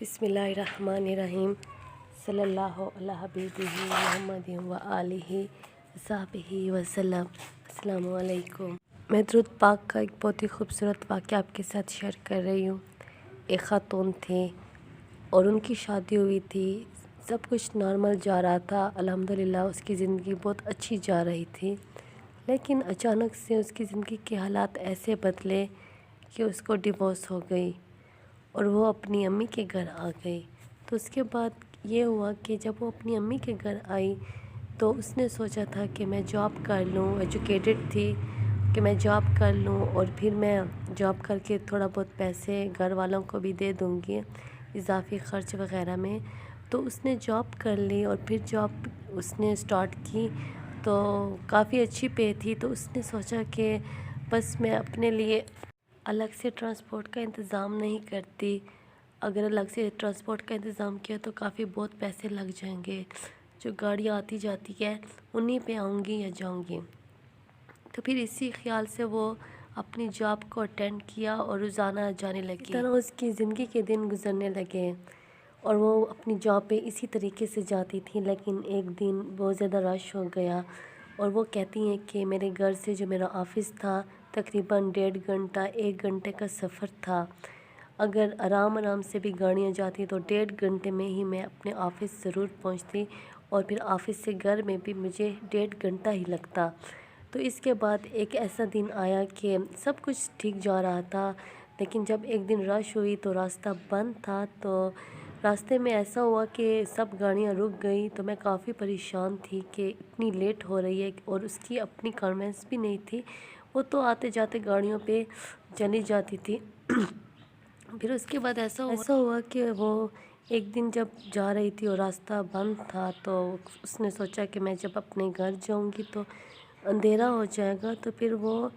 بسم اللہ الرحمن الرحیم صلی اللہ علی حبیبہ محمد و آلہ وصحبہ وسلم۔ السلام علیکم۔ میں درود پاک کا ایک بہت ہی خوبصورت واقعہ آپ کے ساتھ شیئر کر رہی ہوں۔ ایک خاتون تھے اور ان کی شادی ہوئی تھی، سب کچھ نارمل جا رہا تھا، الحمدللہ اس کی زندگی بہت اچھی جا رہی تھی، لیکن اچانک سے اس کی زندگی کے حالات ایسے بدلے کہ اس کو ڈیورس ہو گئی اور وہ اپنی امی کے گھر آ گئی۔ تو اس کے بعد یہ ہوا کہ جب وہ اپنی امی کے گھر آئی تو اس نے سوچا تھا کہ میں جاب کر لوں، ایجوکیٹڈ تھی کہ میں جاب کر لوں اور پھر میں جاب کر کے تھوڑا بہت پیسے گھر والوں کو بھی دے دوں گی اضافی خرچ وغیرہ میں۔ تو اس نے جاب کر لی اور پھر جاب اس نے سٹارٹ کی تو کافی اچھی پے تھی، تو اس نے سوچا کہ بس میں اپنے لیے الگ سے ٹرانسپورٹ کا انتظام نہیں کرتی، اگر الگ سے ٹرانسپورٹ کا انتظام کیا تو کافی بہت پیسے لگ جائیں گے، جو گاڑیاں آتی جاتی ہے انہی پہ آؤں گی یا جاؤں گی۔ تو پھر اسی خیال سے وہ اپنی جاب کو اٹینڈ کیا اور روزانہ جانے لگی۔ طرح اس کی زندگی کے دن گزرنے لگے اور وہ اپنی جاب پہ اسی طریقے سے جاتی تھی، لیکن ایک دن بہت زیادہ رش ہو گیا اور وہ کہتی ہیں کہ میرے گھر سے جو میرا آفس تھا تقریباً 1.5 گھنٹے کا سفر تھا، اگر آرام سے بھی گاڑیاں جاتی تو 1.5 گھنٹے میں ہی میں اپنے آفس ضرور پہنچتی اور پھر آفس سے گھر میں بھی مجھے 1.5 گھنٹہ ہی لگتا۔ تو اس کے بعد ایک ایسا دن آیا کہ سب کچھ ٹھیک جا رہا تھا، لیکن جب ایک دن رش ہوئی تو راستہ بند تھا، تو راستے میں ایسا ہوا کہ سب گاڑیاں رک گئی، تو میں کافی پریشان تھی کہ اتنی لیٹ ہو رہی ہے اور اس کی اپنی کنوینس بھی نہیں تھی، وہ تو آتے جاتے گاڑیوں پہ چلی جاتی تھی۔ پھر اس کے بعد ایسا ہوا کہ وہ ایک دن جب جا رہی تھی اور راستہ بند تھا تو اس نے سوچا کہ میں جب اپنے گھر جاؤں گی تو اندھیرا ہو جائے گا، تو پھر وہ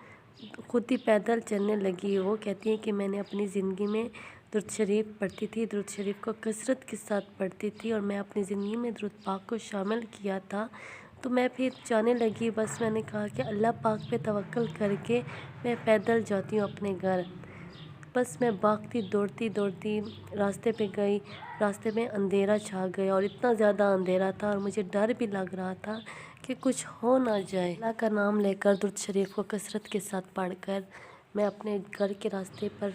خود ہی پیدل چلنے لگی۔ وہ کہتی ہے کہ میں نے اپنی زندگی میں درود شریف پڑھتی تھی، درود شریف کو کثرت کے ساتھ پڑھتی تھی اور میں اپنی زندگی میں درود پاک کو شامل کیا تھا، تو میں پھر جانے لگی۔ بس میں نے کہا کہ اللہ پاک پہ توکل کر کے میں پیدل جاتی ہوں اپنے گھر۔ بس میں بھاگتی دوڑتی راستے پہ گئی، راستے میں اندھیرا چھا گیا اور اتنا زیادہ اندھیرا تھا اور مجھے ڈر بھی لگ رہا تھا کہ کچھ ہو نہ جائے۔ اللہ کا نام لے کر درود شریف کو کثرت کے ساتھ پڑھ کر میں اپنے گھر کے راستے پر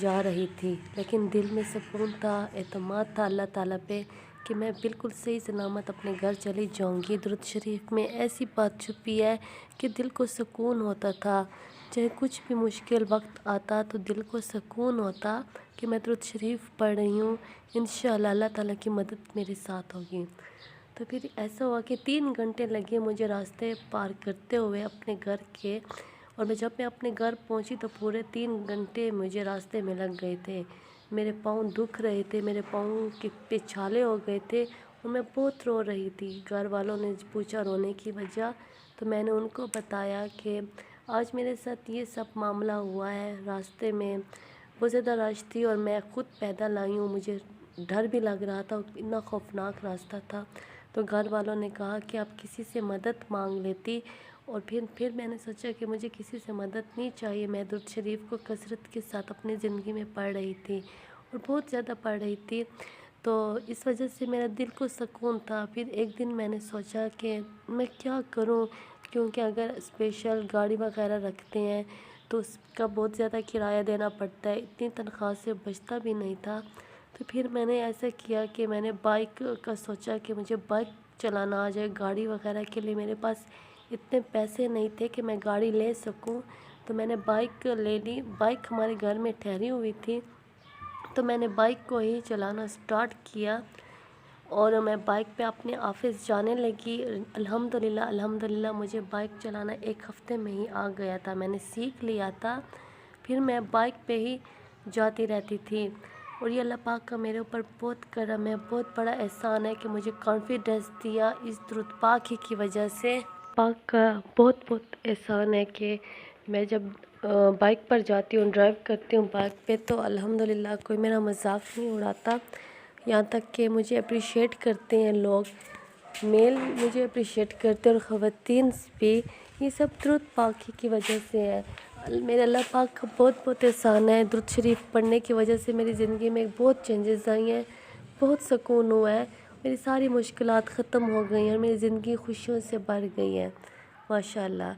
جا رہی تھی، لیکن دل میں سکون تھا، اعتماد تھا اللہ تعالیٰ پہ کہ میں بالکل صحیح سلامت اپنے گھر چلی جاؤں گی۔ درود شریف میں ایسی بات چھپی ہے کہ دل کو سکون ہوتا تھا، چاہے کچھ بھی مشکل وقت آتا تو دل کو سکون ہوتا کہ میں درود شریف پڑھ رہی ہوں، انشاءاللہ اللہ تعالیٰ کی مدد میرے ساتھ ہوگی۔ تو پھر ایسا ہوا کہ 3 گھنٹے لگے مجھے راستے پار کرتے ہوئے اپنے گھر کے، اور جب میں اپنے گھر پہنچی تو پورے 3 گھنٹے مجھے راستے میں لگ گئے تھے، میرے پاؤں دکھ رہے تھے، میرے پاؤں کے پہ چھالے ہو گئے تھے اور میں بہت رو رہی تھی۔ گھر والوں نے پوچھا رونے کی وجہ، تو میں نے ان کو بتایا کہ آج میرے ساتھ یہ سب معاملہ ہوا ہے، راستے میں بہت زیادہ رش تھی اور میں خود پیدل آئی ہوں، مجھے ڈر بھی لگ رہا تھا، اتنا خوفناک راستہ تھا۔ تو گھر والوں نے کہا کہ آپ کسی سے مدد مانگ لیتی، اور پھر میں نے سوچا کہ مجھے کسی سے مدد نہیں چاہیے، میں درود شریف کو کثرت کے ساتھ اپنی زندگی میں پڑھ رہی تھی اور بہت زیادہ پڑھ رہی تھی، تو اس وجہ سے میرا دل کو سکون تھا۔ پھر ایک دن میں نے سوچا کہ میں کیا کروں، کیونکہ اگر اسپیشل گاڑی وغیرہ رکھتے ہیں تو اس کا بہت زیادہ کرایہ دینا پڑتا ہے، اتنی تنخواہ سے بچتا بھی نہیں تھا۔ تو پھر میں نے ایسا کیا کہ میں نے بائک کا سوچا کہ مجھے بائک چلانا آ جائے، گاڑی وغیرہ کے لیے میرے پاس اتنے پیسے نہیں تھے کہ میں گاڑی لے سکوں، تو میں نے بائک لے لی۔ بائک ہمارے گھر میں ٹھہری ہوئی تھی، تو میں نے بائک کو ہی چلانا سٹارٹ کیا اور میں بائک پہ اپنے آفس جانے لگی۔ الحمدللہ مجھے بائک چلانا 1 ہفتے میں ہی آ گیا تھا، میں نے سیکھ لیا تھا، پھر میں بائک پہ ہی جاتی رہتی تھی، اور یہ اللہ پاک کا میرے اوپر بہت کرم ہے، بہت بڑا احسان ہے کہ مجھے کانفیڈنس دیا اس درود پاک ہی کی وجہ سے۔ پاک کا بہت احسان ہے کہ میں جب بائک پر جاتی ہوں، ڈرائیو کرتی ہوں بائک پہ، تو الحمدللہ کوئی میرا مذاق نہیں اڑاتا، یہاں تک کہ مجھے اپریشیٹ کرتے ہیں لوگ، میل مجھے اپریشیٹ کرتے ہیں اور خواتین بھی۔ یہ سب درود پاک ہی کی وجہ سے ہے۔ میرے اللہ پاک کا بہت بہت احسان ہے، درود شریف پڑھنے کی وجہ سے میری زندگی میں بہت چینجز آئی ہیں، بہت سکون ہوا ہے، میری ساری مشکلات ختم ہو گئی ہیں اور میری زندگی خوشیوں سے بھر گئی ہے ماشاء اللہ۔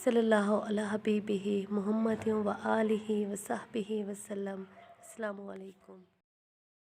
صلی اللہ علی حبیبہ محمد و آلہ و صحبہ وسلم۔ السلام علیکم۔